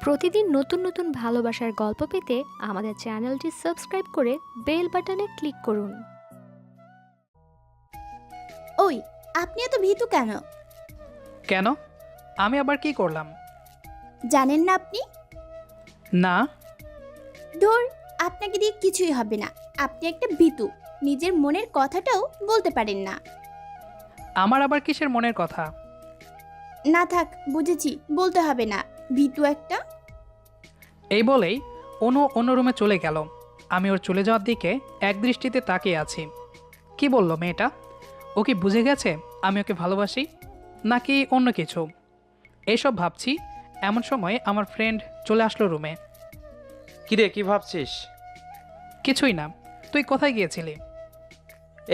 প্রতিদিন নতুন নতুন ভালোবাসার গল্প পেতে আমাদের চ্যানেলটি সাবস্ক্রাইব করে বেল বাটনে ক্লিক করুন। ওই, আপনি এত ভীতু কেন? কেন? আমি আবার কি করলাম? জানেন না আপনি? না। ধুর, আপনাকে দিয়ে কিছুই হবে না। আপনি একটা ভীতু, নিজের মনের কথাটাও বলতে পারেন না। আমার আবার কিসের মনের কথা? না থাক, বুঝেছি, বলতে হবে না। ভীতু একটা। এই বলেই অনু অন্য রুমে চলে গেল। আমি ওর চলে যাওয়ার দিকে একদৃষ্টিতে তাকিয়ে আছি। কি বলল মেয়েটা? ও কি বুঝে গেছে আমি ওকে ভালোবাসি, নাকি অন্য কিছু? এইসব ভাবছি, এমন সময় আমার ফ্রেন্ড চলে আসলো রুমে। কিরে, কি ভাবছিস? কিছুই না। তুই কোথায় গিয়েছিলি?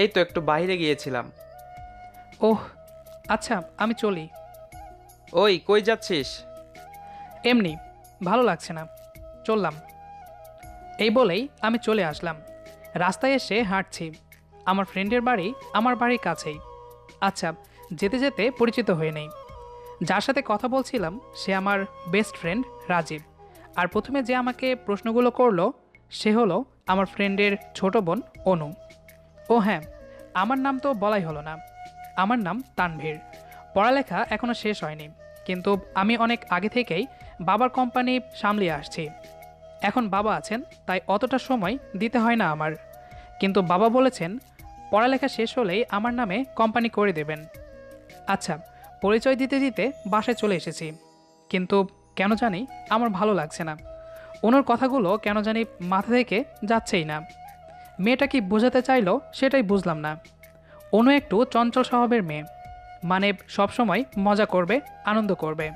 এই তো একটু বাইরে গিয়েছিলাম। ওহ আচ্ছা, আমি চলি। ওই, কই যাচ্ছিস? এমনি, ভালো লাগছে না, চললাম। এই বলেই আমি চলে আসলাম। রাস্তায় এসে হাঁটছি। আমার ফ্রেন্ডের বাড়ি আমার বাড়ির কাছেই। আচ্ছা, যেতে যেতে পরিচিত হয়ে নেই। যার সাথে কথা বলছিলাম সে আমার বেস্ট ফ্রেন্ড রাজীব। আর প্রথমে যে আমাকে প্রশ্নগুলো করলো সে হলো আমার ফ্রেন্ডের ছোট বোন অনু। ও হ্যাঁ, আমার নাম তো বলাই হলো না। আমার নাম তানভীর। পড়ালেখা এখনও শেষ হয়নি, কিন্তু আমি অনেক আগে থেকেই বাবার কোম্পানি সামলিয়ে আসছি। এখন বাবা আছেন, তাই অতটা সময় দিতে হয় না আমার। কিন্তু বাবা বলেছেন পড়ালেখা শেষ হলেই আমার নামে কোম্পানি করে দেবেন। আচ্ছা, পরিচয় দিতে দিতে বাসায় চলে এসেছি। কিন্তু কেন জানি আমার ভালো লাগছে না। ওনার কথাগুলো কেন জানি মাথা থেকে যাচ্ছেই না। মেয়েটা কি বোঝাতে চাইলো সেটাই বুঝলাম না। অনু একটু চঞ্চল স্বভাবের মেয়ে, মানে সবসময় মজা করবে, আনন্দ করবে।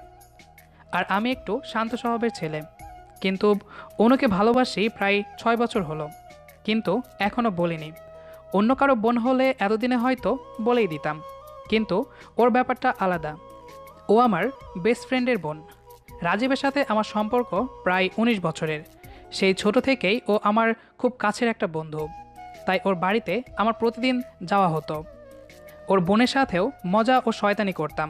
আর আমি একটু শান্ত স্বভাবের ছেলে। কিন্তু অনুকে ভালোবাসি প্রায় 6 বছর হলো, কিন্তু এখনও বলিনি। অন্য কারো বোন হলে এতদিনে হয়তো বলেই দিতাম, কিন্তু ওর ব্যাপারটা আলাদা। ও আমার বেস্ট ফ্রেন্ডের বোন। রাজীবের সাথে আমার সম্পর্ক প্রায় 19 বছরের। সেই ছোট থেকেই ও আমার খুব কাছের একটা বন্ধু। তাই ওর বাড়িতে আমার প্রতিদিন যাওয়া হতো। ওর বোনের সাথেও মজা ও শয়তানি করতাম,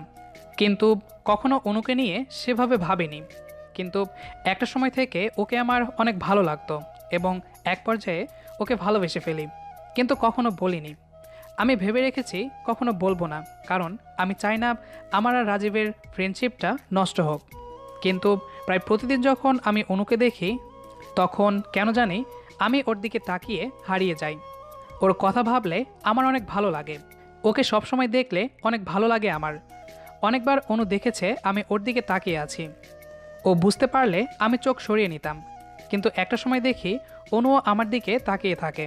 কিন্তু কখনো অনুকে নিয়ে সেভাবে ভাবিনি। কিন্তু একটা সময় থেকে ওকে আমার অনেক ভালো লাগতো এবং এক পর্যায়ে ওকে ভালোবেসে ফেলি, কিন্তু কখনো বলিনি। আমি ভেবে রেখেছি কখনো বলবো না, কারণ আমি চাই না আমার আর রাজীবের ফ্রেন্ডশিপটা নষ্ট হোক। কিন্তু প্রায় প্রতিদিন যখন আমি অনুকে দেখি তখন কেন জানি আমি ওর দিকে তাকিয়ে হারিয়ে যাই। ওর কথা ভাবলে আমার অনেক ভালো লাগে। ওকে সবসময় দেখলে অনেক ভালো লাগে আমার। অনেকবার অনু দেখেছে আমি ওর দিকে তাকিয়ে আছি। ও বুঝতে পারলে আমি চোখ সরিয়ে নিতাম, কিন্তু একটা সময় দেখি অনুও আমার দিকে তাকিয়ে থাকে।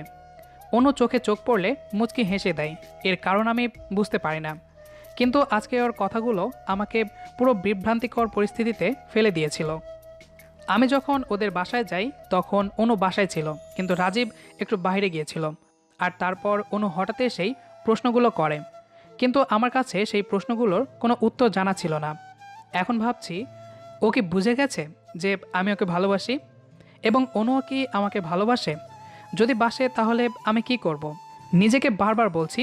অনু চোখে চোখ পড়লে মুচকি হেসে দেয়। এর কারণ আমি বুঝতে পারি না, কিন্তু আজকে ওর কথাগুলো আমাকে পুরো বিভ্রান্তিকর পরিস্থিতিতে ফেলে দিয়েছিল। আমি যখন ওদের বাসায় যাই তখন অনু বাসায় ছিল, কিন্তু রাজীব একটু বাইরে গিয়েছিল। আর তারপর অনু হঠাৎ এসেই প্রশ্নগুলো করে, কিন্তু আমার কাছে সেই প্রশ্নগুলোর কোনো উত্তর জানা ছিল না। এখন ভাবছি ও কি বুঝে গেছে যে আমি ওকে ভালোবাসি, এবং অনুও কি আমাকে ভালোবাসে? যদি বাসে তাহলে আমি কি করব? নিজেকে বারবার বলছি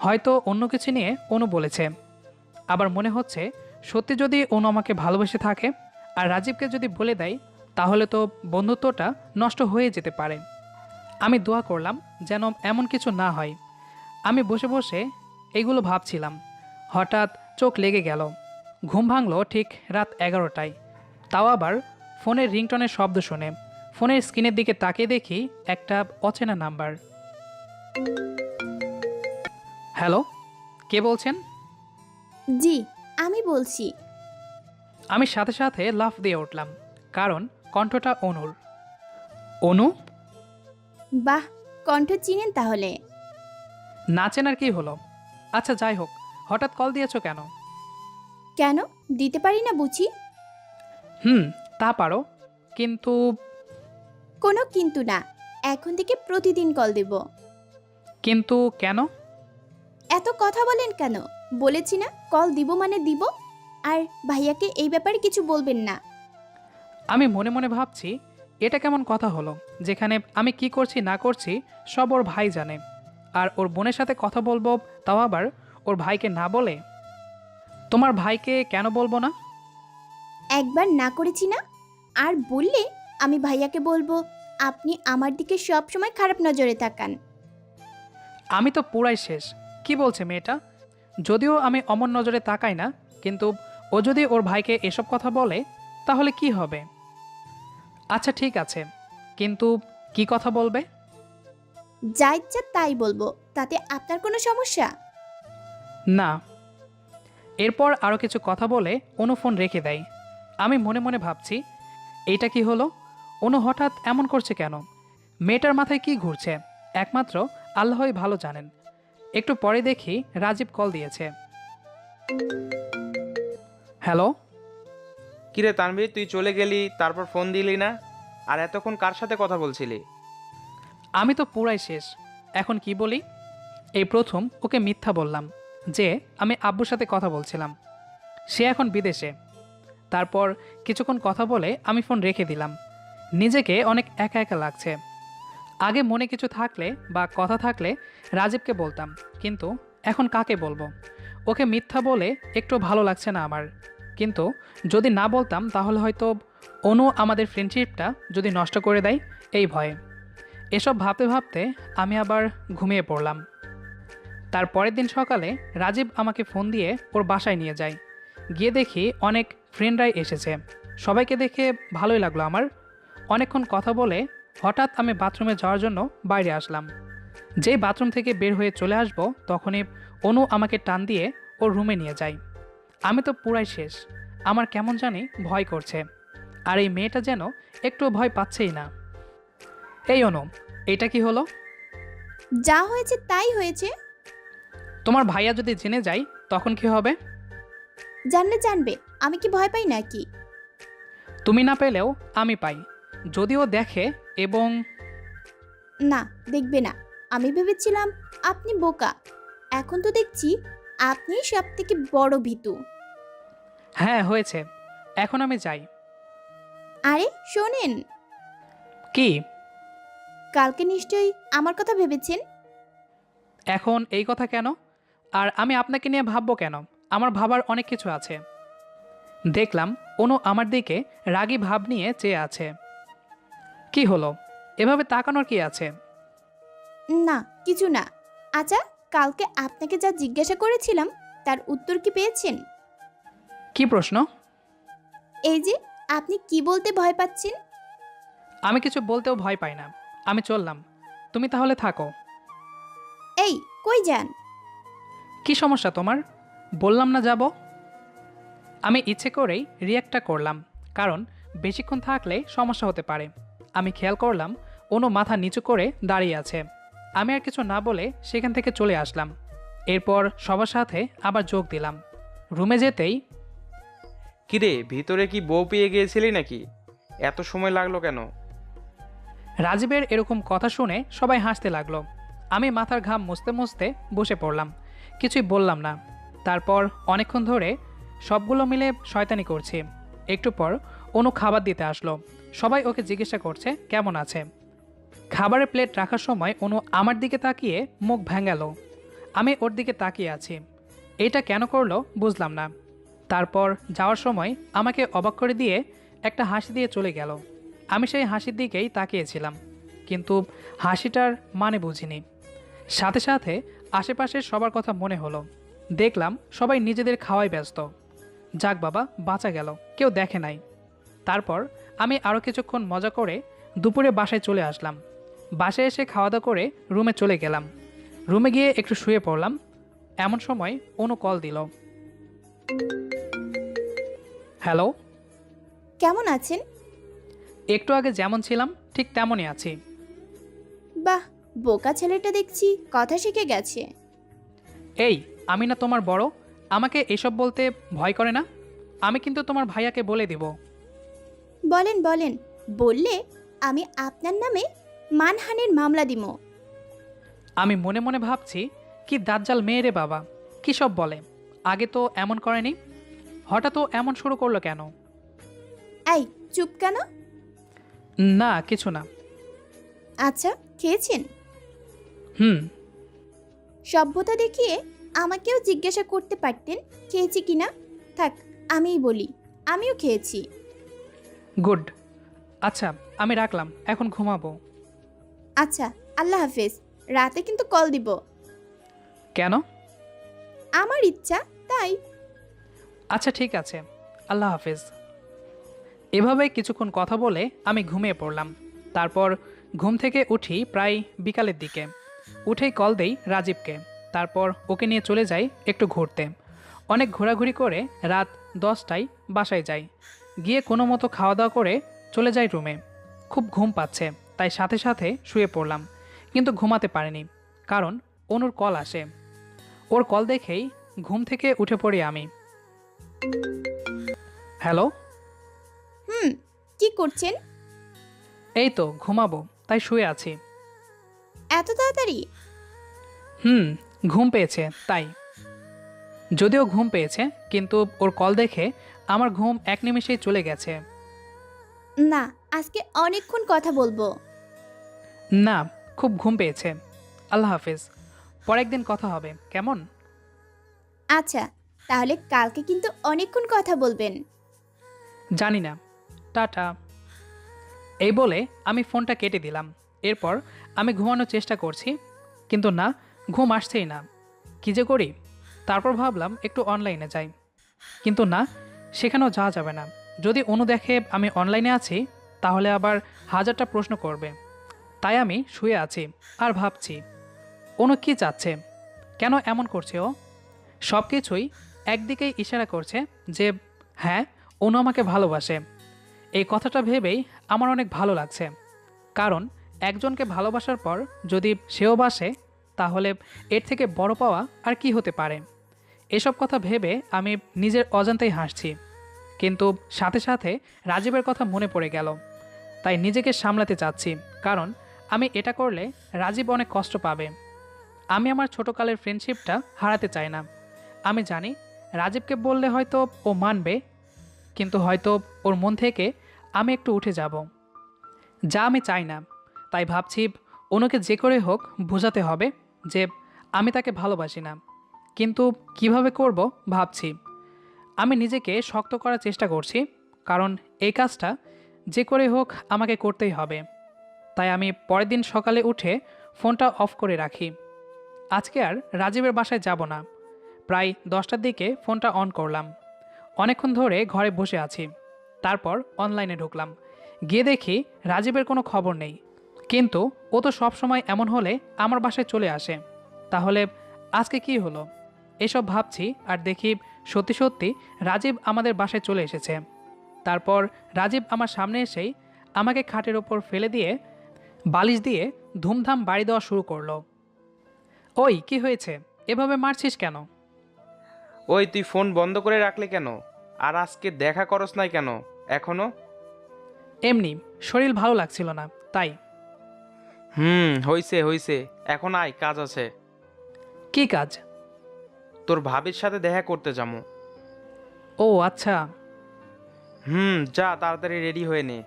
হয়তো অন্য কিছু নিয়ে অনু বলেছে। আবার মনে হচ্ছে সত্যি যদি অনু আমাকে ভালোবেসে থাকে আর রাজীবকে যদি বলে দেয়, তাহলে তো বন্ধুত্বটা নষ্ট হয়ে যেতে পারে। আমি দোয়া করলাম যেন এমন কিছু না হয়। আমি বসে বসে এগুলো ভাবছিলাম, হঠাৎ চোখ লেগে গেল। ঘুম ভাঙল ঠিক রাত 11টায়, তাও আবার ফোনের রিংটনের শব্দ শুনে। ফোনের স্ক্রিনের দিকে তাকিয়ে দেখি একটা অচেনা নাম্বার। হ্যালো, কে বলছেন? জি, আমি বলছি। আমি সাথে সাথে লাফ দিয়ে উঠলাম, কারণ কণ্ঠটা অনুর। অনু? বাহ, কণ্ঠ চিনেন তাহলে? না চেনার কি হলো? আচ্ছা যাই হোক, হঠাৎ কল দিয়েছো কেন? কেন দিতে পারি না বুঝি? তা পারো, কিন্তু কোনো কিন্তু না, এখন থেকে প্রতিদিন কল দেব। কিন্তু কেন? এত কথা বলেন কেন? বলেছি না, কল দিব মানে দিব। আর ভাইয়াকে এই ব্যাপারে কিছু বলবেন না। আমি মনে মনে ভাবছি এটা কেমন কথা হলো, যেখানে আমি কি করছি না করছি সব ওর ভাই জানে, আর ওর বোনের সাথে কথা বলবো তাও আবার ওর ভাইকে না বলে। তোমার ভাইকে কেন বলবো না? একবার না করেছি না? আর বললে আমি ভাইয়াকে বলবো আপনি আমার দিকে সব সময় খারাপ নজরে তাকান। আমি তো পুরাই শেষ। কি বলছে মেয়েটা? যদিও আমি অমন নজরে তাকাই না, কিন্তু ও যদি ওর ভাইকে এসব কথা বলে তাহলে কি হবে? আচ্ছা ঠিক আছে, কিন্তু কি কথা বলবে? যা ইচ্ছা তাই বলবো, তাতে আপনার কোনো সমস্যা? না। এরপর আরও কিছু কথা বলে অনু ফোন রেখে দেয়। আমি মনে মনে ভাবছি, এইটা কি হলো? অনু হঠাৎ এমন করছে কেন? মেয়েটার মাথায় কি ঘুরছে একমাত্র আল্লাহই ভালো জানেন। একটু পরে দেখি রাজীব কল দিয়েছে। হ্যালো। কিরে তানভীর, তুই চলে গেলি, তারপর ফোন দিলি না? আর এতক্ষণ কার সাথে কথা বলছিলি? আমি তো পুরাই শেষ। এখন কি বলি? এই প্রথম ওকে মিথ্যা বললাম যে আমি আব্বুর সাথে কথা বলছিলাম। সে এখন বিদেশে। তারপর কিছুক্ষণ কথা বলে আমি ফোন রেখে দিলাম। নিজেকে অনেক একা একা লাগছে। আগে মনে কিছু থাকলে বা কথা থাকলে রাজীবকে বলতাম, কিন্তু এখন কাকে বলবো? ওকে মিথ্যা বলে একটু ভালো লাগছে না আমার। কিন্তু যদি না বলতাম তাহলে হয়তো অনু আমাদের ফ্রেন্ডশিপটা যদি নষ্ট করে দেয়, এই ভয়ে। এসব ভাবতে ভাবতে আমি আবার ঘুমিয়ে পড়লাম। তার পরের দিন সকালে রাজীব আমাকে ফোন দিয়ে ওর বাসায় নিয়ে যায়। গিয়ে দেখি অনেক ফ্রেন্ডরাই এসেছে। সবাইকে দেখে ভালোই লাগলো আমার। অনেকক্ষণ কথা বলে হঠাৎ আমি বাথরুমে যাওয়ার জন্য বাইরে আসলাম। যেই বাথরুম থেকে বের হয়ে চলে আসব তখনই অনু আমাকে টান দিয়ে ওর রুমে নিয়ে যায়। আমি তো পুরাই শেষ। আমার কেমন জানি ভয় করছে। আর এই মেয়েটা যেন একটু ভয় পাচ্ছেই না। এই অনু, এইটা কি হলো? যা হয়েছে তাই হয়েছে। তোমার ভাইয়া যদি জেনে যায় তখন কি হবে? জানলে জানবে, আমি কি ভয় পাই নাকি? তুমি না পেলেও আমি পাই। যদিও দেখে এবং না, দেখবে না। আমি ভেবেছিলাম আপনি বোকা, এখন তো দেখছি আপনি সব থেকে বড় ভীতু। হ্যাঁ হয়েছে, এখন আমি যাই। আরে শোনেন, কি? কালকে নিশ্চয়ই আমার কথা ভেবেছেন। এখন এই কথা কেন? আর আমি আপনাকে নিয়ে ভাববো কেন? আমার ভাবার অনেক কিছু আছে। দেখলাম অনু আমার দিকে রাগী ভাব নিয়ে চেয়ে আছে। কি হলো? এভাবে তাকানোর কি আছে? না, কিছু না। আচ্ছা, কালকে আপনাকে যা জিজ্ঞাসা করেছিলাম তার উত্তর কি পেয়েছেন? কি প্রশ্ন? এই যে আপনি কি বলতে ভয় পাচ্ছেন। আমি কিছু বলতেও ভয় পাই না। আমি চললাম, তুমি তাহলে থাকো। এই, কই যান? কি সমস্যা তোমার? বললাম না যাব। আমি ইচ্ছে করেই রিয়াক্টটা করলাম, কারণ বেশিক্ষণ থাকলে সমস্যা হতে পারে। আমি খেয়াল করলাম অনু মাথা নিচু করে দাঁড়িয়ে আছে। আমি আর কিছু না বলে সেখান থেকে চলে আসলাম। এরপর সবার সাথে আবার যোগ দিলাম। রুমে যেতেই, কিরে, ভিতরে কি বউ পেয়ে গিয়েছিলি নাকি? এত সময় লাগলো কেন? রাজীবের এরকম কথা শুনে সবাই হাসতে লাগলো। আমি মাথার ঘাম মুছতে মুছতে বসে পড়লাম। কিছুই বললাম না। তারপর অনেকক্ষণ ধরে সবগুলো মিলে শয়তানি করছি। একটু পর অনু খাবার দিতে আসলো। সবাই ওকে জিজ্ঞাসা করছে কেমন আছে। খাবারের প্লেট রাখার সময় অনু আমার দিকে তাকিয়ে মুখ ভেঙালো। আমি ওর দিকে তাকিয়ে আছি। এটা কেন করলো বুঝলাম না। তারপর যাওয়ার সময় আমাকে অবাক করে দিয়ে একটা হাসি দিয়ে চলে গেল। আমি সেই হাসির দিকেই তাকিয়েছিলাম, কিন্তু হাসিটার মানে বুঝিনি। সাথে সাথে আশেপাশের সবার কথা মনে হলো। দেখলাম সবাই নিজেদের খাওয়ায় ব্যস্ত। যাক বাবা, বাঁচা গেল, কেউ দেখে নাই। তারপর আমি আরও কিছুক্ষণ মজা করে দুপুরে বাসায় চলে আসলাম। বাসায় এসে খাওয়া দাওয়া করে রুমে চলে গেলাম। রুমে গিয়ে একটু শুয়ে পড়লাম। এমন সময় অনু কল দিল। হ্যালো। কেমন আছেন? একটু আগে যেমন ছিলাম ঠিক তেমনই আছি। বাহ, বোকা ছেলেটা দেখছি কথা শিখে গেছে। এই, আমি না তোমার বড়? আমাকে এসব বলতে ভয় করে না? আমি কিন্তু তোমার ভাইয়াকে বলে দিব। বলেন বলেন, বললে আমি আপনার নামে মানহানির মামলা দিব। আমি মনে মনে ভাবছি, কি দাজ্জাল মেয়ে রে বাবা, কী সব বলে। আগে তো এমন করেনি, হঠাৎ এমন শুরু করলো কেন? এই, চুপ কেন? না কিছু না। আচ্ছা, খেয়েছেন? হুম। সভ্যতা দেখিয়ে আমাকেও জিজ্ঞাসা করতে পারতেন খেয়েছি কিনা। থাক, আমিই বলি, আমিও খেয়েছি। গুড, আচ্ছা, আমি রাখলাম, এখন ঘুমাবো। আচ্ছা, আল্লাহ হাফেজ। রাতে কিন্তু কল দিব। কেন? আমার ইচ্ছা তাই। আচ্ছা ঠিক আছে, আল্লাহ হাফেজ। এভাবে কিছুক্ষণ কথা বলে আমি ঘুমিয়ে পড়লাম। তারপর ঘুম থেকে উঠি প্রায় বিকালের দিকে। উঠেই কল দেই রাজীবকে। তারপর ওকে নিয়ে চলে যাই একটু ঘুরতে। অনেক ঘোরাঘুরি করে রাত 10টায় বাসায় যাই। গিয়ে কোনো মতো খাওয়া দাওয়া করে চলে যাই রুমে। খুব ঘুম পাচ্ছে, তাই সাথে সাথে শুয়ে পড়লাম। কিন্তু ঘুমাতে পারিনি, কারণ অনুর কল আসে। ওর কল দেখেই ঘুম থেকে উঠে পড়ি আমি। হ্যালো। হুম, কি করছেন? এই তো ঘুমাবো, তাই শুয়ে আছি। এত তাড়াতাড়ি? হুম, ঘুম পেয়েছে তাই। যদিও ঘুম পেয়েছে, কিন্তু ওর কল দেখে আমার ঘুম এক নিমেষেই চলে গেছে। না, আজকে অনেকক্ষণ কথা বলবো। না, খুব ঘুম পেয়েছে। আল্লাহ হাফেজ, পরে একদিন কথা হবে, কেমন? আচ্ছা, তাহলে কালকে কিন্তু অনেকক্ষণ কথা বলবেন। জানি না, টাটা। এই বলে আমি ফোনটা কেটে দিলাম। এরপর আমি ঘুমানোর চেষ্টা করছি, কিন্তু না, ঘুম আসছেই না। কী যে করি? তারপর ভাবলাম একটু অনলাইনে যাই, কিন্তু না, সেখানেও যাওয়া যাবে না। যদি অনু দেখে আমি অনলাইনে আছি, তাহলে আবার হাজারটা প্রশ্ন করবে। তাই আমি শুয়ে আছি আর ভাবছি অনু কী চাচ্ছে, কেন এমন করছে ও। সব কিছুই একদিকেই ইশারা করছে যে হ্যাঁ, অনু আমাকে ভালোবাসে। এই কথাটা ভেবেই আমার অনেক ভালো লাগছে, কারণ একজনকে ভালোবাসার পর যদি সেও বাসে, তাহলে এর থেকে বড় পাওয়া আর কি হতে পারে। এসব কথা ভেবে আমি নিজের অজান্তেই হাসছি, কিন্তু সাথে সাথে রাজীবের কথা মনে পড়ে গেল। তাই নিজেকে সামলাতে চাচ্ছি, কারণ আমি এটা করলে রাজীব অনেক কষ্ট পাবে। আমি আমার ছোটকালের ফ্রেন্ডশিপটা হারাতে চাই না। আমি জানি রাজীবকে বললে হয়তো ও মানবে, কিন্তু হয়তো ওর মন থেকে আমি একটু উঠে যাব, যা আমি চাই না। তাই ভাবছি অনুকে যে করে হোক বোঝাতে হবে যে আমি তাকে ভালোবাসি না। কিন্তু কিভাবে করব ভাবছি। আমি নিজেকে শক্ত করার চেষ্টা করছি, কারণ এই কাজটা যে করে হোক আমাকে করতেই হবে। তাই আমি পরের দিন সকালে উঠে ফোনটা অফ করে রাখি। আজকে আর রাজীবের বাসায় যাব না। প্রায় 10টার দিকে ফোনটা অন করলাম। অনেকক্ষণ ধরে ঘরে বসে আছি। তারপর অনলাইনে ঢুকলাম। গিয়ে দেখি রাজীবের কোনো খবর নেই। কিন্তু ও তো সবসময় এমন হলে আমার বাসায় চলে আসে। তাহলে আজকে কি হলো? এসব ভাবছি আর দেখি সত্যি সত্যি রাজীব আমাদের বাসায় চলে এসেছে। তারপর রাজীব আমার সামনে এসেই আমাকে খাটের ওপর ফেলে দিয়ে বালিশ দিয়ে ধুমধাম বাড়ি দেওয়া শুরু করলো। ওই কি হয়েছে? এভাবে মারছিস কেন? ওই তুই ফোন বন্ধ করে রাখলে কেন? আর আজকে দেখা করস নাই কেন এখনো? এমনি, শরীর ভালো লাগছিল না তাই। হইছে হইছে, এখন আয়, কাজ আছে। কি কাজ? তোর ভাবির সাথে দেখা করতে যাবো। ও আচ্ছা। যা তাড়াতাড়ি রেডি হয়ে নে।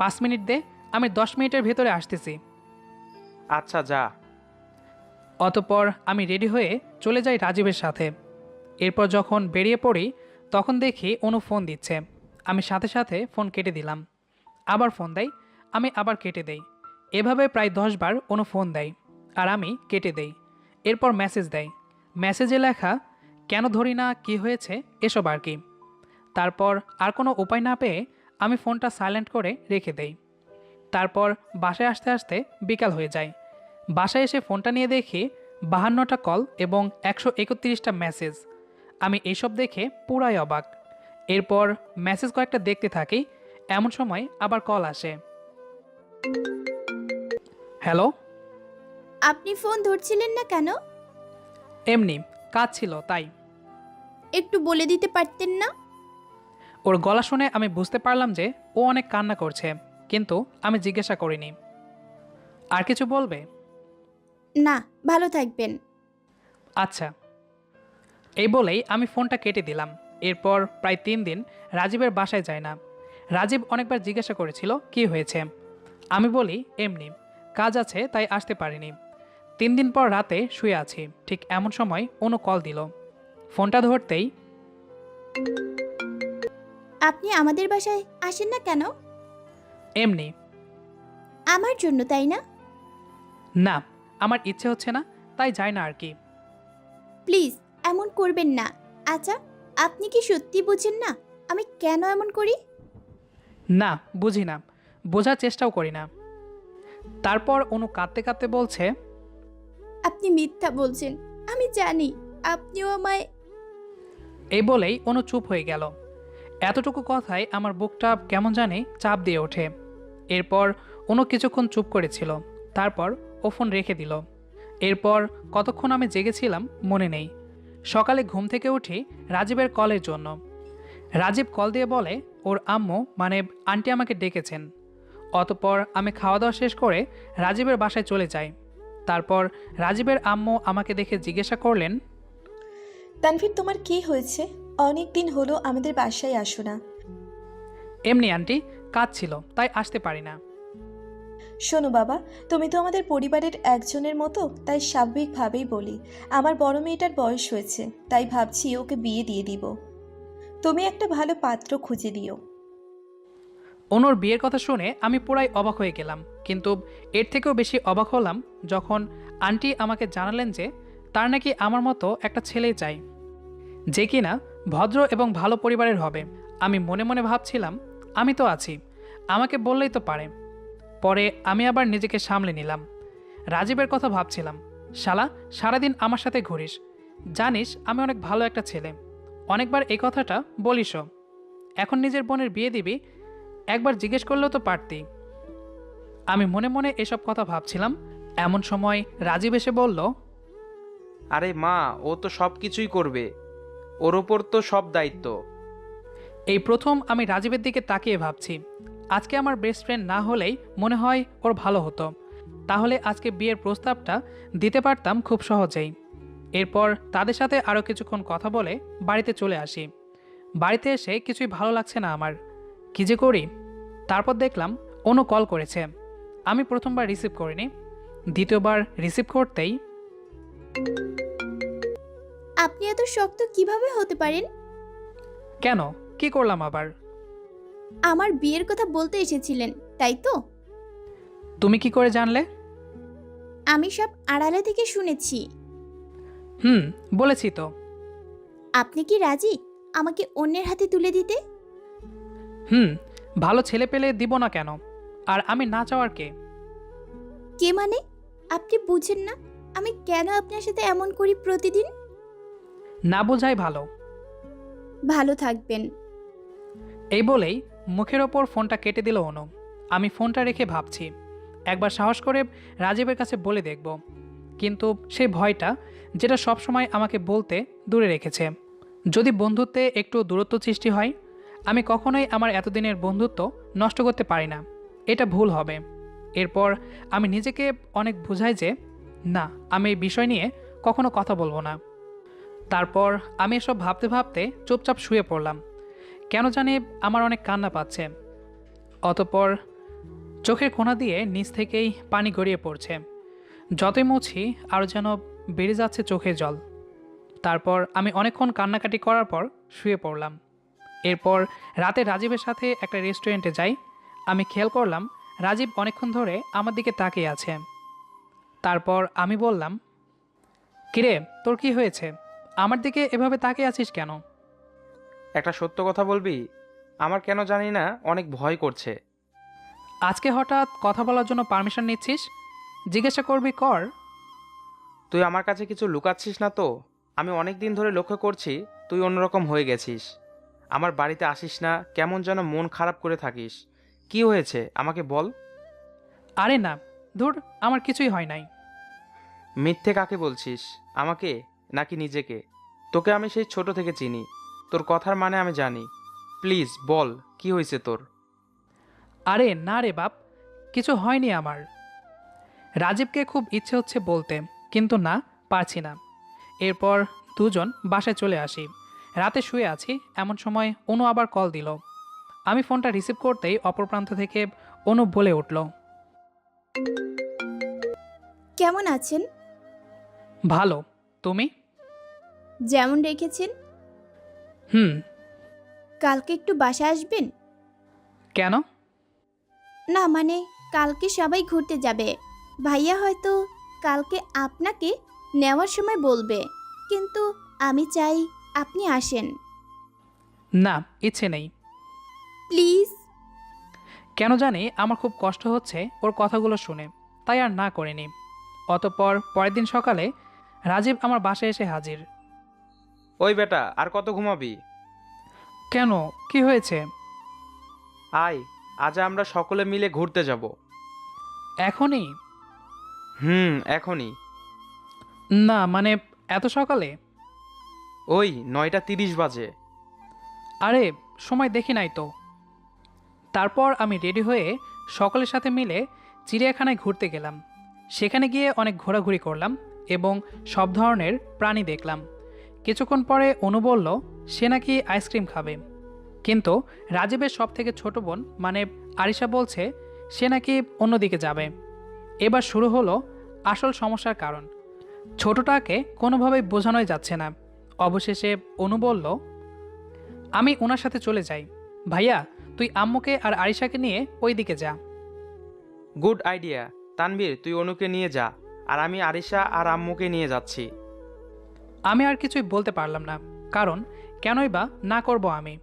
5 মিনিট দে, আমি 10 মিনিটের ভেতরে আসতেছি। আচ্ছা যা। অতঃপর আমি রেডি হয়ে চলে যাই রাজীবের সাথে। এরপর যখন বেরিয়ে পড়ি, তখন দেখি অনু ফোন দিচ্ছে। আমি সাথে সাথে ফোন কেটে দিলাম। আবার ফোন দেয়, আমি আবার কেটে দেই। এভাবে প্রায় 10 বার অনু ফোন দেয়, আর আমি কেটে দেই। এরপর মেসেজ দেয়। মেসেজে লেখা কেন ধরি না, কি হয়েছে, এসব আর কি। তারপর আর কোনো উপায় না পেয়ে আমি ফোনটা সাইলেন্ট করে রেখে দেই। তারপর বাসায় আসতে আসতে বিকাল হয়ে যায়। বাসায় এসে ফোনটা নিয়ে দেখি 52টা কল এবং 131টা মেসেজ। আমি এইসব দেখে পুরাই অবাক। এরপর মেসেজ কয়েকটা দেখতে থাকি, এমন সময় আবার কল আসে। হ্যালো। আপনি ফোন ধরছিলেন না কেন? এমনি, কাজ ছিল তাই। একটু বলে দিতে পারতেন না? ওর গলা শুনে আমি বুঝতে পারলাম যে ও অনেক কান্না করছে, কিন্তু আমি জিজ্ঞাসা করিনি। আর কিছু বলবে? না, ভালো থাকবেন। আচ্ছা। এই বলেই আমি ফোনটা কেটে দিলাম। এরপর প্রায় 3 দিন রাজীবের বাসায় যায় না। রাজীব অনেকবার জিজ্ঞাসা করেছিল কি হয়েছে। আমি বলি এমনি, কাজ আছে তাই আসতে পারিনি। 3 দিন পর রাতে শুয়ে আছি, ঠিক এমন সময় অনু কল দিল। ফোনটা ধরতেই আপনি আমাদের বাসায় আসেন না কেন? এমনি। আমার জন্য, তাই না? না, আমার ইচ্ছে হচ্ছে না, তাই যাই না আর কি। প্লিজ এমন করবেন না। আচ্ছা, আপনি কি সত্যি বুঝেন না আমি কেন এমন করি? না, বুঝি না, বোঝার চেষ্টাও করি না। তারপর অনু কাঁদতে কাঁদতে বলছে, আপনি মিথ্যা বলছেন। আমি জানি আপনিও আমায়। এই বলেই অনু চুপ হয়ে গেল। এতটুকু কথায় আমার বুকটা কেমন জানি চাপ দিয়ে ওঠে। এরপর অনু কিছুক্ষণ চুপ করেছিল, তারপর ও ফোন রেখে দিল। এরপর কতক্ষণ আমি জেগেছিলাম মনে নেই। সকালে ঘুম থেকে উঠি রাজীবের কলের জন্য। রাজীব কল দিয়ে বলে ওর আম্মু মানে আন্টি আমাকে ডেকেছেন। অতঃপর আমি খাওয়া দাওয়া শেষ করে রাজীবের বাসায় চলে যাই। তারপর রাজীবের আম্মু আমাকে দেখে জিজ্ঞাসা করলেন, তানভীর, তোমার কি হয়েছে? অনেক দিন হলো আমাদের বাসায় আসো না। এমনি আন্টি, কাজ ছিল তাই আসতে পারি না। শোনো বাবা, তুমি তো আমাদের পরিবারের একজনের মতো, তাই স্বাভাবিকভাবেই বলি, আমার বড় মেয়েটার বয়স হয়েছে, তাই ভাবছি ওকে বিয়ে দিয়ে দিব। তুমি একটা ভালো পাত্র খুঁজে দিও। অনুর বিয়ের কথা শুনে আমি পুরাই অবাক হয়ে গেলাম, কিন্তু এর থেকেও বেশি অবাক হলাম যখন আন্টি আমাকে জানালেন যে তার নাকি আমার মতো একটা ছেলেই চাই, যে কিনা ভদ্র এবং ভালো পরিবারের হবে। আমি মনে মনে ভাবছিলাম আমি তো আছি, আমাকে বললেই তো পারে। পরে আমি আবার নিজেকে সামলে নিলাম। রাজীবের কথা ভাবছিলাম, শালা সারাদিন আমার সাথে ঘুরিস, জানিস আমি অনেক ভালো একটা ছেলে, অনেকবার এই কথাটা বলিসও। এখন নিজের বোনের বিয়ে দিবি, একবার জিজ্ঞেস করলেও তো পারতি। আমি মনে মনে এসব কথা ভাবছিলাম, এমন সময় রাজীব এসে বলল, আরে মা, ও তো সব কিছুই করবে, ওর ওপর তো সব দায়িত্ব। এই প্রথম আমি রাজীবের দিকে তাকিয়ে ভাবছি, আজকে আমার বেস্ট ফ্রেন্ড না হলেই মনে হয় ওর ভালো হতো, তাহলে আজকে বিয়ের প্রস্তাবটা দিতে পারতাম খুব সহজেই। এরপর তাদের সাথে আরও কিছুক্ষণ কথা বলে বাড়িতে চলে আসি। বাড়িতে এসে কিছুই ভালো লাগছে না আমার, কী যে করি। তারপর দেখলাম অনু কল করেছে। আমি প্রথমবার রিসিভ করিনি, দ্বিতীয়বার রিসিভ করতেই, আপনি এত শক্ত কিভাবে হতে পারেন? কেন, কি করলাম আবার? আমার বিয়ের কথা বলতে এসেছিলেন, তাই তো? তুমি কি করে জানলে? আমি সব আড়ালে থেকে শুনেছি। হুম, বলেছি তো। আপনি কি রাজি আমাকে অন্যের হাতে তুলে দিতে? হুম, ভালো ছেলে পেলে দিব না কেন? আর আমি না চাওয়ার কে? কে মানে? আপনি বুঝেন না আমি কেন আপনার সাথে এমন করি প্রতিদিন? না বোঝাই ভালো। ভালো থাকবেন। এই বলেই মুখের ওপর ফোনটা কেটে দিল অনু। আমি ফোনটা রেখে ভাবছি একবার সাহস করে রাজীবের কাছে বলে দেখব, কিন্তু সেই ভয়টা যেটা সবসময় আমাকে বলতে দূরে রেখেছে। যদি বন্ধুত্বে একটু দূরত্ব সৃষ্টি হয়, আমি কখনোই আমার এতদিনের বন্ধুত্ব নষ্ট করতে পারি না, এটা ভুল হবে। এরপর আমি নিজেকে অনেক বুঝাই যে না, আমি এই বিষয় নিয়ে কখনো কথা বলবো না। তারপর আমি এসব ভাবতে ভাবতে চুপচাপ শুয়ে পড়লাম। কেন জানি আমার অনেক কান্না পাচ্ছে। অতঃপর চোখের কোণা দিয়ে নিচ থেকেই পানি গড়িয়ে পড়ছে। যতই মুছি আরও যেন বেড়ে যাচ্ছে চোখের জল। তারপর আমি অনেকক্ষণ কান্নাকাটি করার পর শুয়ে পড়লাম। এরপর রাতে রাজীবের সাথে একটা রেস্টুরেন্টে যাই। আমি খেয়াল করলাম রাজীব অনেকক্ষণ ধরে আমার দিকে তাকিয়ে আছে। তারপর আমি বললাম, কিরে, তোর কি হয়েছে? আমার দিকে এভাবে তাকিয়ে আছিস কেন? একটা সত্য কথা বলবি? আমার কেন জানি না অনেক ভয় করছে। আজকে হঠাৎ কথা বলার জন্য পারমিশন নিচ্ছিস? জিজ্ঞাসা করবি কর। তুই আমার কাছে কিছু লুকাচ্ছিস না তো? আমি অনেক দিন ধরে লক্ষ্য করছি তুই অন্যরকম হয়ে গেছিস। আমার বাড়িতে আসিস না, কেমন যেন মন খারাপ করে থাকিস। কি হয়েছে আমাকে বল। আরে না, ধুর, আমার কিছুই হয় নাই। মিথ্যে কাকে বলছিস, আমাকে নাকি নিজেকে? তোকে আমি সেই ছোট থেকে চিনি, তোর কথার মানে আমি জানি। প্লিজ বল, কি হয়েছে তোর? আরে না রে বাপ, কিছু হয়নি আমার। রাজীবকে খুব ইচ্ছে হচ্ছে বলতে, কিন্তু না, পারছি না। এরপর দুজন বাসায় চলে আসি। রাতে শুয়ে আছি, এমন সময় অনু আবার কল দিল। আমি ফোনটা রিসিভ করতেই অপর প্রান্ত থেকে অনু বলে উঠল, কেমন আছেন? ভালো, তুমি? যেমন রেখেছেন। হুম। কালকে একটু বাসায় আসবেন? কেন? না মানে কালকে সবাই ঘুরতে যাবে। ভাইয়া হয়তো কালকে আপনাকে নেওয়ার সময় বলবে, কিন্তু আমি চাই আপনি আসেন। না, ইচ্ছে নেই। প্লিজ। কেন জানি আমার খুব কষ্ট হচ্ছে ওর কথাগুলো শুনে, তাই আর না করিনি। অতঃপর পরের দিন সকালে রাজীব আমার বাসায় এসে হাজির। ওই বেটা, আর কত ঘুমাবি? কেন, কি হয়েছে? আয়, আজ আমরা সকলে মিলে ঘুরতে যাব। এখনই? এখনই। না মানে এত সকালে? ওই 9:30 বাজে। আরে সময় দেখি নাই তো। তারপর আমি রেডি হয়ে সকলের সাথে মিলে চিড়িয়াখানায় ঘুরতে গেলাম। সেখানে গিয়ে অনেক ঘোরাঘুরি করলাম এবং সব ধরনের প্রাণী দেখলাম। কিছুক্ষণ পরে অনু বলল সে নাকি আইসক্রিম খাবে, কিন্তু রাজীবের সব থেকে ছোট বোন মানে আরিশা বলছে সে নাকি অন্যদিকে যাবে। এবার শুরু হলো আসল সমস্যার কারণ। ছোটটাকে কোনোভাবেই বোঝানোই যাচ্ছে না। অবশেষে অনু বলল, আমি ওনার সাথে চলে যাই। ভাইয়া, তুই আম্মুকে আর আরিশাকে নিয়ে ওই দিকে যা। Good idea. তানভীর, তুই অনুকে নিয়ে যা, আর আমি আরিশা আর আম্মুকে নিয়ে যাচ্ছি। আমি আর কিছুই বলতে পারলাম না, কারণ কেনই বা না করব আমি।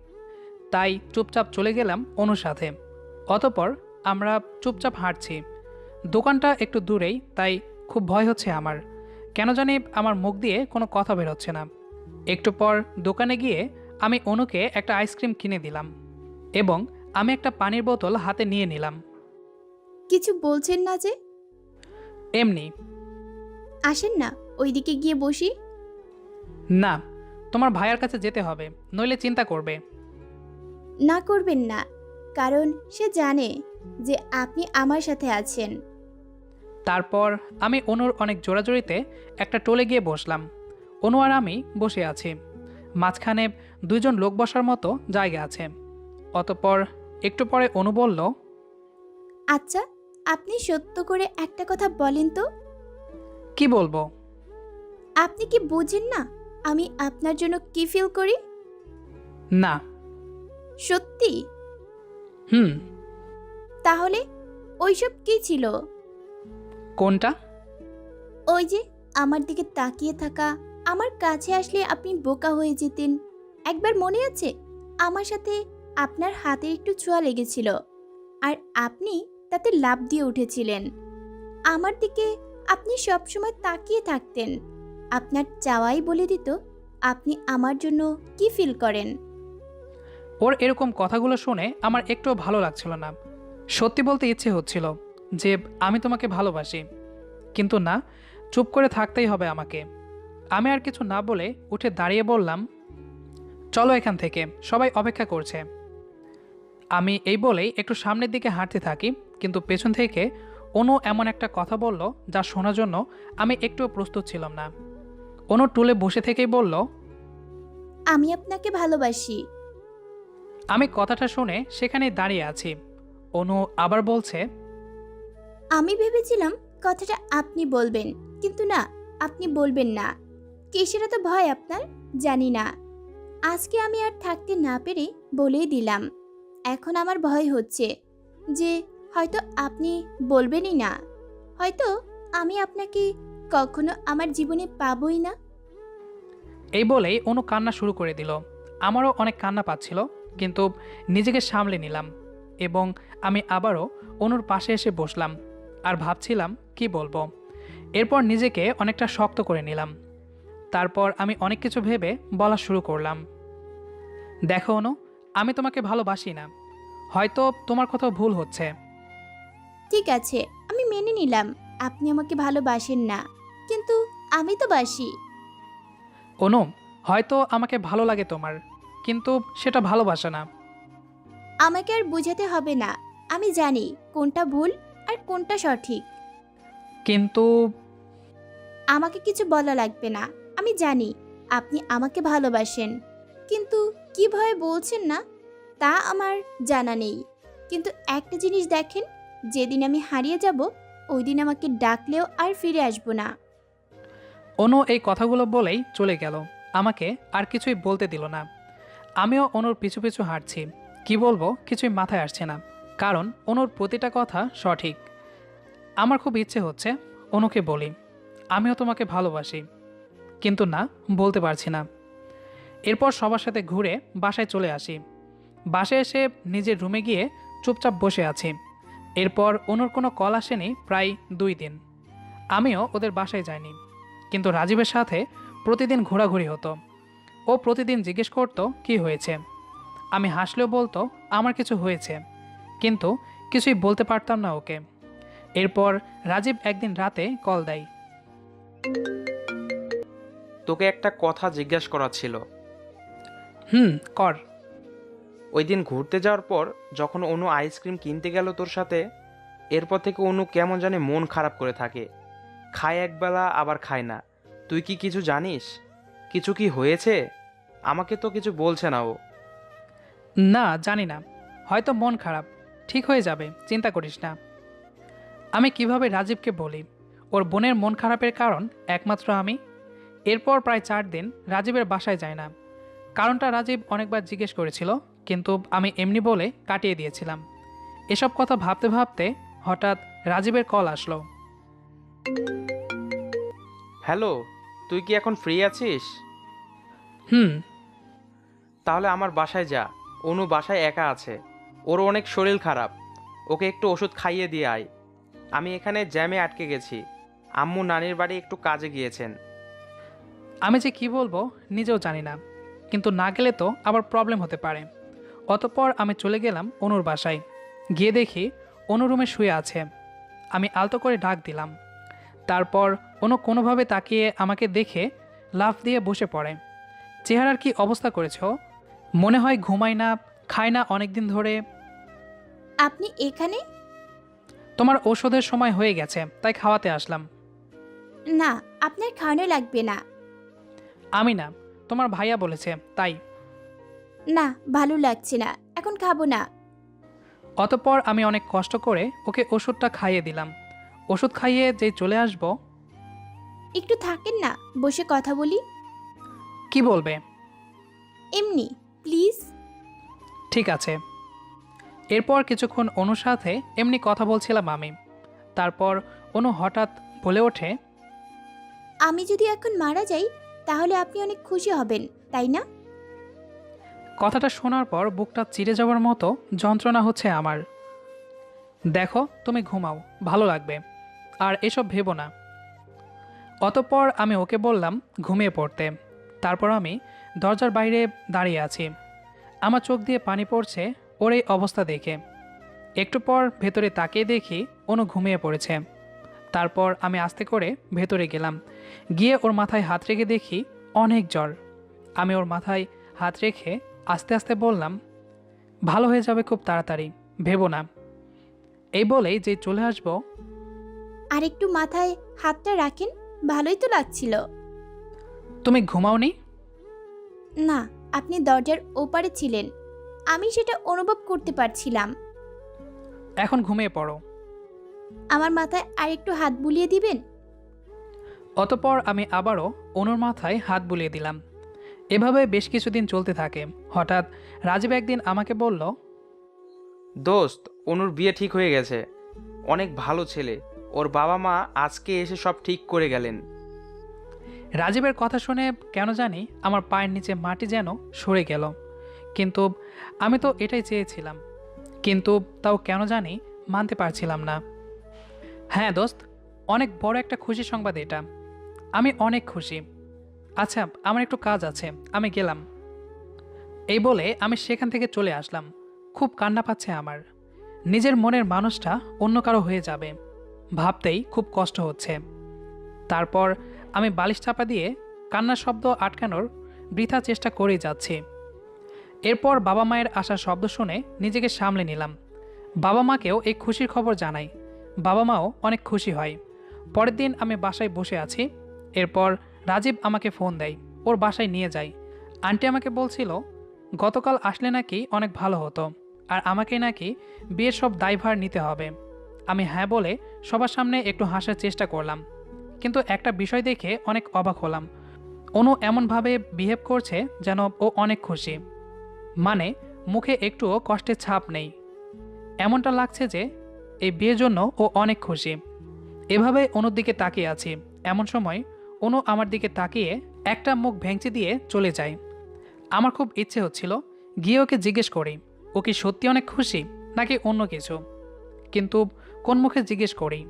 তাই চুপচাপ চলে গেলাম অনুর সাথে। অতঃপর আমরা চুপচাপ হাঁটছি। দোকানটা একটু দূরেই, তাই খুব ভয় হচ্ছে আমার। কেন জানি আমার মুখ দিয়ে কোনো কথা বেরোচ্ছে না। একটু পর দোকানে গিয়ে আমি অনুকে একটা আইসক্রিম কিনে দিলাম এবং আমি একটা পানির বোতল হাতে নিয়ে নিলাম। কিছু বলছেন না যে? এমনি। আসেন না, ওইদিকে গিয়ে বসি। না, তোমার ভাইয়ার কাছে যেতে হবে, নইলে চিন্তা করবে। না করবেন না, কারণ সে জানে যে আপনি আমার সাথে আছেন। তারপর আমি অনুর অনেক জোরাজোরিতে একটা টোলে গিয়ে বসলাম। অনু আর আমি বসে আছি, মাঝখানে দুইজন লোক বসার মতো জায়গা আছে। অতঃপর একটু পরে অনু বলল, আচ্ছা, আপনি সত্য করে একটা কথা বলেন তো। কি বলবো? আপনি কি বুঝেন না আমি আপনার জন্য কি ফিল করি? না। সত্যি? হুম। তাহলে ওইসব কি ছিল? কোনটা? ওই যে আমার দিকে তাকিয়ে থাকা, আমার কাছে আসলে আপনি বোকা হয়ে যেতেন। একবার মনে আছে আমার সাথে আপনার হাতের একটু ছোঁয়া লেগেছিল, আর আপনি তাতে লাফ দিয়ে উঠেছিলেন। আমার দিকে আপনি সবসময় তাকিয়ে থাকতেন। আপনার চাওয়াই বলে দিত আপনি আমার জন্য কি ফিল করেন। ওর এরকম কথাগুলো শুনে আমার একটুও ভালো লাগছিল না। সত্যি বলতে ইচ্ছে হচ্ছিল যে আমি তোমাকে ভালোবাসি, কিন্তু না, চুপ করে থাকতেই হবে আমাকে। আমি আর কিছু না বলে উঠে দাঁড়িয়ে বললাম, চলো এখান থেকে, সবাই অপেক্ষা করছে। আমি এই বলেই একটু সামনের দিকে হাঁটতে থাকি, কিন্তু পেছন থেকে অনু এমন একটা কথা বলল যা শোনার জন্য আমি একটুও প্রস্তুত ছিলাম না। অনু টুলে বসে থেকেই বলল, আমি আপনাকে ভালোবাসি। আমি কথাটা শুনে সেখানেই দাঁড়িয়ে আছি। অনু আবার বলছে, আমি ভেবেছিলাম কথাটা আপনি বলবেন, কিন্তু না, আপনি বলবেন না। কিসের এত ভয় আপনার জানি না। আজকে আমি আর থাকতে না পেরে বলেই দিলাম। এখন আমার ভয় হচ্ছে যে হয়তো আপনি বলবেনই না, হয়তো আমি আপনাকে কখনো আমার জীবনে পাবই না। এই বলেই অনু কান্না শুরু করে দিল। আমারও অনেক কান্না পাচ্ছিল, কিন্তু নিজেকে সামলে নিলাম এবং আমি আবারও অনুর পাশে এসে বসলাম আর ভাবছিলাম কি বলবো। এরপর নিজেকে অনেকটা শক্ত করে নিলাম। তারপর আমি অনেক কিছু ভেবে বলা শুরু করলাম, দেখো অনু, আমি তোমাকে ভালোবাসি না। হয়তো তোমার কোথাও ভুল হচ্ছে। ঠিক আছে, আমি মেনে নিলাম আপনি আমাকে ভালোবাসেন না, কিন্তু আমি তো বাসি। অনু, হয়তো আমাকে ভালো লাগে তোমার, কিন্তু সেটা ভালোবাসা না। আমাকে আর বুঝাতে হবে না, আমি জানি কোনটা ভুল আর কোনটা সঠিক। কিন্তু আমাকে কিছু বলা লাগবে না, আমি জানি আপনি আমাকে ভালোবাসেন, কিন্তু কিভাবে বলছেন না তা আমার জানা নেই। কিন্তু একটা জিনিস দেখেন, যেদিন আমি হারিয়ে যাব ওই দিন আমাকে ডাকলেও আর ফিরে আসবো না। অনু এই কথাগুলো বলেই চলে গেল, আমাকে আর কিছুই বলতে দিল না। আমিও অনুর পিছু পিছু হাঁটছি। কি বলবো কিছুই মাথায় আসছে না। কারণ অনুর প্রতিটা কথা সঠিক। আমার খুব ইচ্ছে হচ্ছে অনুকে বলি আমিও তোমাকে ভালোবাসি, কিন্তু না, বলতে পারছি না। এরপর সবার সাথে ঘুরে বাসায় চলে আসি। বাসায় এসে নিজের রুমে গিয়ে চুপচাপ বসে আছি। এরপর অনুর কোনো কল আসেনি প্রায় 2 দিন। আমিও ওদের বাসায় যাইনি, কিন্তু রাজীবের সাথে প্রতিদিন ঘোরাঘুরি হতো। ও প্রতিদিন জিজ্ঞেস করতো কি হয়েছে। আমি হাসলেও বলতো আমার কিছু হয়েছে, কিন্তু কিছুই বলতে পারতাম না ওকে। এরপর রাজীব একদিন রাতে কল দেয়। তোকে একটা কথা জিজ্ঞাসা করার ছিল। কর। ওই দিন ঘুরতে যাওয়ার পর যখন অনু আইসক্রিম কিনতে গেল তোর সাথে, এরপর থেকে অনু কেমন জানি মন খারাপ করে থাকে। খায় একবেলা আবার খায় না। তুই কি কিছু জানিস? কিছু কি হয়েছে? আমাকে তো কিছু বলছে না ও। না, জানি না, হয়তো মন খারাপ, ঠিক হয়ে যাবে, চিন্তা করিস না। আমি কিভাবে রাজীবকে বলি ওর বোনের মন খারাপের কারণ একমাত্র আমি? এরপর প্রায় 4 দিন রাজীবের বাসায় যায় না। কারণটা রাজীব অনেকবার জিজ্ঞেস করেছিল, কিন্তু আমি এমনি বলে কাটিয়ে দিয়েছিলাম। এসব কথা ভাবতে ভাবতে হঠাৎ রাজীবের কল আসলো। হ্যালো, তুই কি এখন ফ্রি আছিস? হুম। তাহলে আমার বাসায় যা। অনু বাসায় একা আছে, ওর অনেক শরীর খারাপ। ওকে একটু ওষুধ খাইয়ে দিয়ে আয়। আমি এখানে জ্যামে আটকে গেছি। আম্মু নানির বাড়ি একটু কাজে গিয়েছেন। আমি যে কি বলবো নিজেও জানি না, কিন্তু না গেলে তো আবার প্রবলেম হতে পারে। অতঃপর আমি চলে গেলাম অনুর বাসায়। গিয়ে দেখি অনু রুমে শুয়ে আছে। আমি আলতো করে ডাক দিলাম। তারপর অনু কোনোভাবে তাকিয়ে আমাকে দেখে লাফ দিয়ে বসে পড়ে। চেহারার কি অবস্থা করেছ! মনে হয় ঘুমায় না, খায় না অনেক দিন ধরে। আপনি এখানে? তোমার ঔষধের সময় হয়ে গেছে, তাই খাওয়াতে আসলাম। না, আপনার খাওয়ানো লাগবে না। আমি না, তোমার ভাইয়া বলেছে তাই। না, ভালো লাগছে না, এখন খাবো না। অতঃপর আমি অনেক কষ্ট করে ওকে ওষুধটা খাইয়ে দিলাম। ওষুধ খাইয়ে যেই চলে আসব। একটু থাকেন না, বসে কথা বলি। কি বলবে? এমনি, প্লিজ। ঠিক আছে। এরপর কিছুক্ষণ অনুর সাথে এমনি কথা বলছিলাম আমি। তারপর অনু হঠাৎ বলে ওঠে, আমি যদি এখন মারা যাই তাহলে আপনি অনেক খুশি হবেন, তাই না? কথাটা শোনার পর বুকটা চিরে যাওয়ার মতো যন্ত্রণা হচ্ছে আমার। দেখো, তুমি ঘুমাও, ভালো লাগবে, আর এসব ভেবো না। অতঃপর আমি ওকে বললাম ঘুমিয়ে পড়তে। তারপর আমি দরজার বাইরে দাঁড়িয়ে আছি। আমার চোখ দিয়ে পানি পড়ছে ওর এই অবস্থা দেখে। একটু পর ভেতরে তাকিয়ে দেখি অনু ঘুমিয়ে পড়েছে। তারপর আমি আস্তে করে ভেতরে গেলাম। গিয়ে ওর মাথায় হাত রেখে দেখি অনেক জ্বর। আমি ওর মাথায় হাত রেখে আস্তে আস্তে বললাম, ভালো হয়ে যাবে খুব তাড়াতাড়ি, ভেবো না। এই বলেই যে চলে আসবো। আর একটু মাথায় হাতটা রাখেন, ভালোই তো লাগছিল। তুমি ঘুমাওনি? না, আপনি দরজার ওপারে ছিলেন, আমি সেটা অনুভব করতে পারছিলাম। এখন ঘুমিয়ে পড়ো। আমার মাথায় আর একটু হাত বুলিয়ে দিবেন? অতঃপর আমি আবারও অনুর মাথায় হাত বুলিয়ে দিলাম। এভাবে বেশ কিছুদিন চলতে থাকে। হঠাৎ রাজীব একদিন আমাকে বলল, দোস্ত, অনুর বিয়ে ঠিক হয়ে গেছে। অনেক ভালো ছেলে। ওর বাবা মা আজকে এসে সব ঠিক করে গেলেন। রাজীবের কথা শুনে কেন জানি আমার পায়ের নিচে মাটি যেন সরে গেল। কিন্তু আমি তো এটাই চেয়েছিলাম, কিন্তু তাও কেন জানি মানতে পারছিলাম না। হ্যাঁ দোস্ত, অনেক বড় একটা খুশি সংবাদ এটা। আমি অনেক খুশি। আচ্ছা, আমার একটু কাজ আছে, আমি গেলাম। এই বলে আমি সেখান থেকে চলে আসলাম। খুব কান্না পাচ্ছে আমার। নিজের মনের মানুষটা অন্য কারো হয়ে যাবে ভাবতেই খুব কষ্ট হচ্ছে। তারপর আমি বালিশ চাপা দিয়ে কান্নার শব্দ আটকানোর বৃথা চেষ্টা করেই যাচ্ছি। এরপর বাবা মায়ের আসার শব্দ শুনে নিজেকে সামলে নিলাম। বাবা মাকেও এই খুশির খবর জানাই। বাবা মাও অনেক খুশি হয়। পরের দিন আমি বাসায় বসে আছি। এরপর রাজীব আমাকে ফোন দেয়, ওর বাসায় নিয়ে যায়। আন্টি আমাকে বলছিল গতকাল আসলে নাকি অনেক ভালো হতো, আর আমাকে নাকি বিয়ের সব দায়ভার নিতে হবে। আমি হ্যাঁ বলে সবার সামনে একটু হাসার চেষ্টা করলাম, কিন্তু একটা বিষয় দেখে অনেক অবাক হলাম। অনু এমনভাবে বিহেভ করছে যেন ও অনেক খুশি, মানে মুখে একটুও কষ্টের ছাপ নেই। এমনটা লাগছে যে এই বিয়ের জন্য ও অনেক খুশি। এভাবে অনুর দিকে তাকিয়ে আছি, এমন সময় অনু আমার দিকে তাকিয়ে একটা মুখ ভেঙচি দিয়ে চলে যায়। আমার খুব ইচ্ছে হচ্ছিল গিয়ে ওকে জিজ্ঞেস করি ও কি সত্যি অনেক খুশি নাকি অন্য কিছু, কিন্তু কোন মুখে জিজ্ঞেস করি।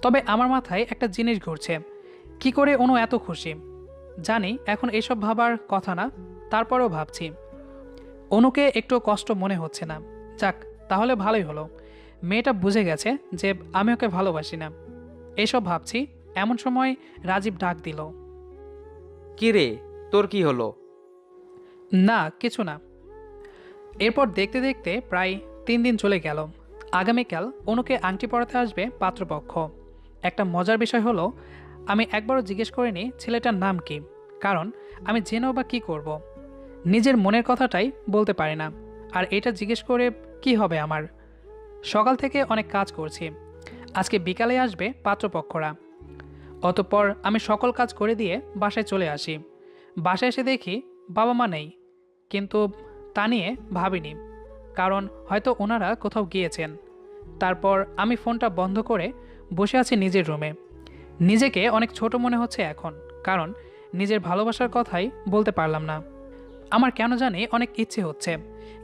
তবে আমার মাথায় একটা জিনিস ঘুরছে, কি করে অনু এত খুশি। জানি এখন এসব ভাবার কথা না, তারপরেও ভাবছি। অনুকে একটু কষ্ট মনে হচ্ছে না। যাক, তাহলে ভালোই হলো, মেয়েটা বুঝে গেছে যে আমি ওকে ভালোবাসি না। এসব ভাবছি এমন সময় রাজীব ডাক দিল। কি রে, তোর কি হলো? না, কিছু না। এরপর দেখতে দেখতে প্রায় 3 দিন চলে গেল। আগামীকাল অনুকে আংটি পরাতে আসবে পাত্রপক্ষ। একটা মজার বিষয় হলো, আমি একবারও জিজ্ঞেস করিনি ছেলেটার নাম কি, কারণ আমি জেনেও বা কী করব। নিজের মনের কথাটাই বলতে পারি না, আর এটা জিজ্ঞেস করে কি হবে আমার। সকাল থেকে অনেক কাজ করছি, আজকে বিকালে আসবে পাত্রপক্ষরা। অতঃপর আমি সকল কাজ করে দিয়ে বাসায় চলে আসি। বাসায় এসে দেখি বাবা মা নেই, কিন্তু তা নিয়ে ভাবিনি, কারণ হয়তো ওনারা কোথাও গিয়েছেন। তারপর আমি ফোনটা বন্ধ করে বসে আছি নিজের রুমে। নিজেকে অনেক ছোট মনে হচ্ছে এখন, কারণ নিজের ভালোবাসার কথাই বলতে পারলাম না। আমার কেন জানি অনেক ইচ্ছে হচ্ছে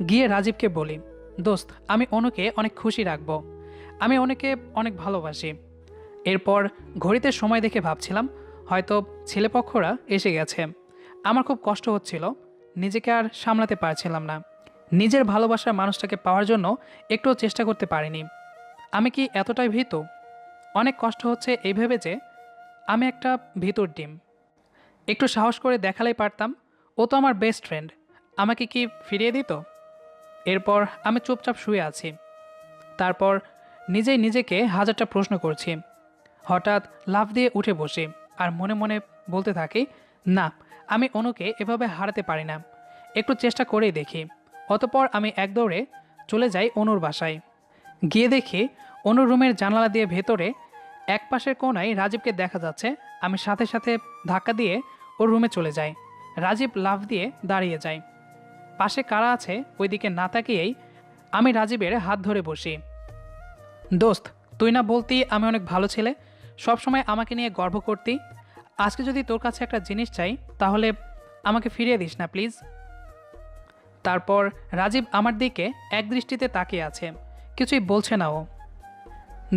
গিয়ে রাজীবকে বলি, দোস্ত, আমি অনুকে অনেক খুশি রাখবো, আমি অনুকে অনেক ভালোবাসি। এরপর ঘড়িতে সময় দেখে ভাবছিলাম হয়তো ছেলেপক্ষরা এসে গেছে। আমার খুব কষ্ট হচ্ছিল, নিজেকে আর সামলাতে পারছিলাম না। নিজের ভালোবাসার মানুষটাকে পাওয়ার জন্য একটুও চেষ্টা করতে পারিনি। আমি কি এতটাই ভীতু? অনেক কষ্ট হচ্ছে এই ভেবে যে আমি একটা ভীতুর ডিম। একটু সাহস করে দেখালেই পারতাম, ও তো আমার বেস্ট ফ্রেন্ড, আমাকে কি ফিরিয়ে দিত? এরপর আমি চুপচাপ শুয়ে আছি। তারপর নিজেই নিজেকে হাজারটা প্রশ্ন করছি। হঠাৎ লাফ দিয়ে উঠে বসি আর মনে মনে বলতে থাকি, না, আমি অনুকে এভাবে হারাতে পারি না, একটু চেষ্টা করেই দেখি। অতঃপর আমি এক দৌড়ে চলে যাই অনুর বাসায়। গিয়ে দেখি অনুর রুমের জানালা দিয়ে ভেতরে এক পাশের কোণায় রাজীবকে দেখা যাচ্ছে। আমি সাথে সাথে ধাক্কা দিয়ে ওর রুমে চলে যাই। রাজীব লাফ দিয়ে দাঁড়িয়ে যায়। পাশে কারা আছে ওইদিকে না তাকিয়েই আমি রাজীবের হাত ধরে বসি। দোস্ত, তুই না বলতি আমি অনেক ভালো ছেলে, সবসময় আমাকে নিয়ে গর্ব করতি। আজকে যদি তোর কাছে একটা জিনিস চাই তাহলে আমাকে ফিরিয়ে দিস না প্লিজ। তারপর রাজীব আমার দিকে এক দৃষ্টিতে তাকিয়ে আছে, কিছুই বলছে না ও।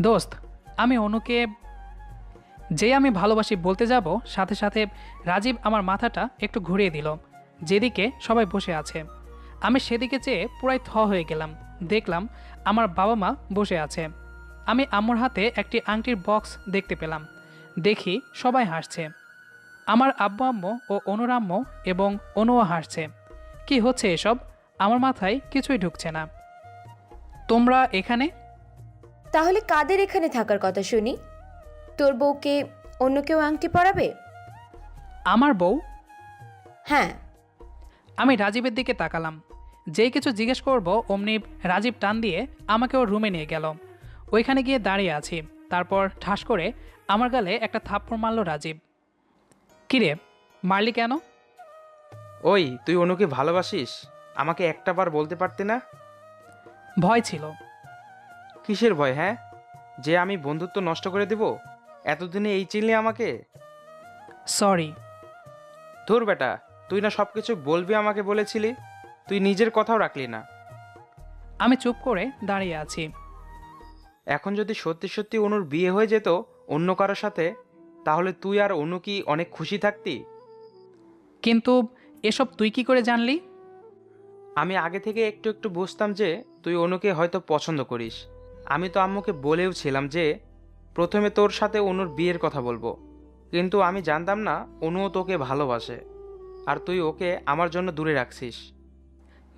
দোস্ত, আমি অনুকে যেই আমি ভালোবাসি বলতে যাব, সাথে সাথে রাজীব আমার মাথাটা একটু ঘুরিয়ে দিল যেদিকে সবাই বসে আছে। আমি সেদিকে চেয়ে পুরাই হয়ে গেলাম। দেখলাম আমার বাবা মা বসে আছে। আমি আম্মুর হাতে একটি আংটির বক্স দেখতে পেলাম। দেখি সবাই হাসছে, আমার আব্বু আম্মু ও অনুর আম্মু এবং অনুও হাসছে। কি হচ্ছে এসব? আমার মাথায় কিছুই ঢুকছে না। তোমরা এখানে? তাহলে কাদের এখানে থাকার কথা শুনি? তোর বউকে অন্য কেউ আংটি পরাবে? আমার বউ? হ্যাঁ। আমি রাজীবের দিকে তাকালাম। যেই কিছু জিজ্ঞেস করব অমনি রাজীব টান দিয়ে আমাকে ওর রুমে নিয়ে গেল। ওইখানে গিয়ে দাঁড়িয়ে আছি। তারপর ঠাস করে আমার গালে একটা থাপ্পড় মারল রাজীব। কিরে, মারলি কেন? ওই, তুই অনুকে ভালোবাসিস? আমাকে একটা বার বলতে পারতি না? ভয় ছিল। কিসের ভয়? হ্যাঁ, যে আমি বন্ধুত্ব নষ্ট করে দেব? এতদিনে এই চিনলি আমাকে? সরি। ধুর বেটা, তুই না সব কিছু বলবি আমাকে বলেছিলি, তুই নিজের কথাও রাখলি না। আমি চুপ করে দাঁড়িয়ে আছি। এখন যদি সত্যি সত্যি অনুর বিয়ে হয়ে যেত অন্য কারোর সাথে, তাহলে তুই আর অনু কি অনেক খুশি থাকতি? কিন্তু এসব তুই কি করে জানলি? আমি আগে থেকে একটু একটু বুঝতাম যে তুই অনুকে হয়তো পছন্দ করিস। আমি তো আম্মুকে বলেও ছিলাম যে প্রথমে তোর সাথে অনুর বিয়ের কথা বলবো, কিন্তু আমি জানতাম না অনুও তোকে ভালোবাসে, আর তুই ওকে আমার জন্য দূরে রাখছিস।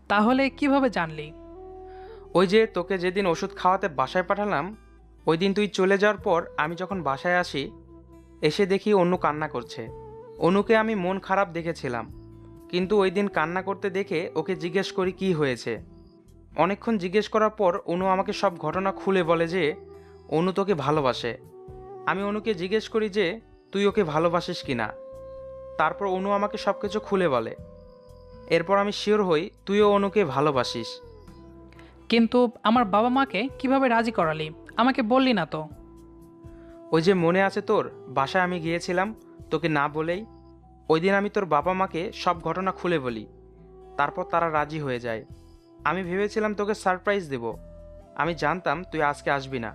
তাহলে কিভাবে জানলি? ওই যে তোকে যেদিন ওষুধ খাওয়াতে বাসায় পাঠালাম, ওই দিন তুই চলে যাওয়ার পর আমি যখন বাসায় আসি, এসে দেখি অনু কান্না করছে। অনুকে আমি মন খারাপ দেখেছিলাম, কিন্তু ওই দিন কান্না করতে দেখে ওকে জিজ্ঞেস করি কি হয়েছে। অনেকক্ষণ জিজ্ঞেস করার পর অনু আমাকে সব ঘটনা খুলে বলে যে অনু তোকে ভালোবাসে। আমি অনুকে জিজ্ঞেস করি যে তুই ওকে ভালোবাসিস কিনা। তারপর অনু আমাকে সব কিছু খুলে বলে। এরপর আমি শিওর হই তুইও অনুকে ভালোবাসিস। কিন্তু আমার বাবা মাকে কিভাবে রাজি করালি, আমাকে বললি না তো? ওই যে মনে আছে তোর, বাসায় আমি গিয়েছিলাম তোকে না বলেই। ওই দিন আমি তোর বাবা মাকে সব ঘটনা খুলে বলি, তারপর তারা রাজি হয়ে যায়। আমি ভেবেছিলাম তোকে সারপ্রাইজ দেব। আমি জানতাম তুই আজকে আসবি না,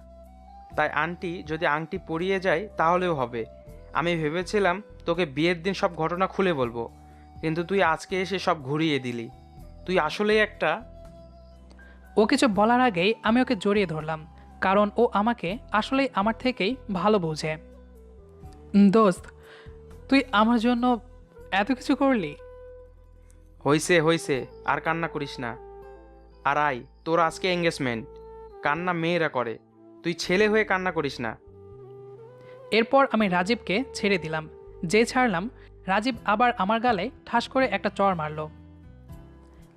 তাই আন্টি যদি আংটি পরিয়ে যায় তাহলেও হবে। আমি ভেবেছিলাম তোকে বিয়ের দিন সব ঘটনা খুলে বলবো, কিন্তু তুই আজকে এসে সব ঘুরিয়ে দিলি। তুই আসলেই একটা... ও কিছু বলার আগেই আমি ওকে জড়িয়ে ধরলাম, কারণ ও আমাকে আসলেই আমার থেকেই ভালো বোঝে। দোস্ত, তুই আমার জন্য এত কিছু করলি। হইছে হইছে, আর কান্না করিস না। আর আই, তোর আজকে এঙ্গেজমেন্ট, কান্না মেয়েরা করে, তুই ছেলে হয়ে কান্না করিস না। এরপর আমি রাজীবকে ছেড়ে দিলাম। যে ছাড়লাম, রাজীব আবার আমার গালে ঠাস করে একটা চড় মারল।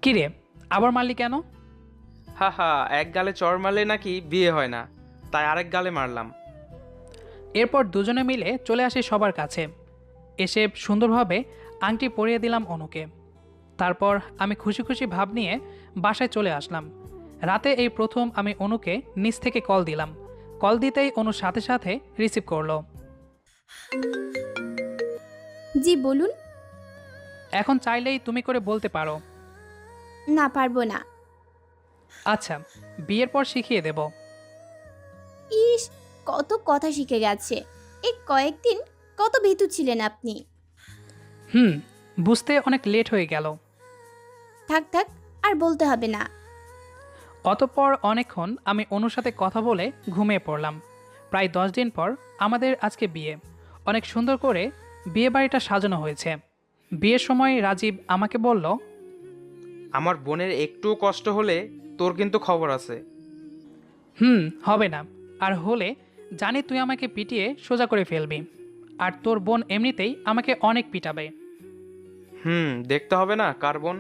কিরে, আবার মারলি কেন? হা হা, এক গালে চড় মারলে নাকি বিয়ে হয় না, তাই আরেক গালে মারলাম। এরপর দুজনে মিলে চলে আসি সবার কাছে। এসে সুন্দরভাবে আংটি পরিয়ে দিলাম অনুকে। তারপর আমি খুশি খুশি ভাব নিয়ে বাসায় চলে আসলাম। রাতে এই প্রথম আমি অনুকে নিচ থেকে কল দিলাম। কল দিতেই অনুর সাথে সাথে রিসিভ করলো। জি বলুন। এখন চাইলেই তুমি করে বলতে পারো। না, পারবো না। আচ্ছা, বিয়ের পর শিখিয়ে দেব। ইস, কত কথা শিখে গেছে। এই কয়েকদিন কত ভীতু ছিলেন আপনি। বুঝতে অনেক লেট হয়ে গেল। থাক থাক, আর বলতে হবে না। অতঃপর অনেকক্ষণ আমি অনুর সাথে কথা বলে ঘুমিয়ে পড়লাম। প্রায় 10 দিন পর আমাদের আজকে বিয়ে। অনেক সুন্দর করে বিয়ে বাড়িটা সাজানো হয়েছে। বিয়ের সময় রাজীব আমাকে বলল, আমার বোনের একটুও কষ্ট হলে তোর কিন্তু খবর আছে। হবে না, আর হলে জানি তুই আমাকে পিটিয়ে সোজা করে ফেলবি। আর তোর বোন এমনিতেই আমাকে অনেক পিটাবে। দেখতে হবে না কার বোন।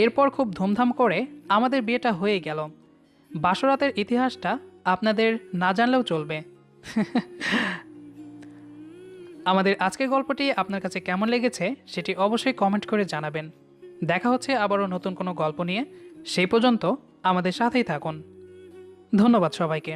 এরপর খুব ধুমধাম করে আমাদের বিয়েটা হয়ে গেল। বাসরাতের ইতিহাসটা আপনাদের না জানলেও চলবে। আমাদের আজকের গল্পটি আপনার কাছে কেমন লেগেছে সেটি অবশ্যই কমেন্ট করে জানাবেন। দেখা হচ্ছে আবারও নতুন কোনো গল্প নিয়ে। সেই পর্যন্ত আমাদের সাথেই থাকুন। ধন্যবাদ সবাইকে।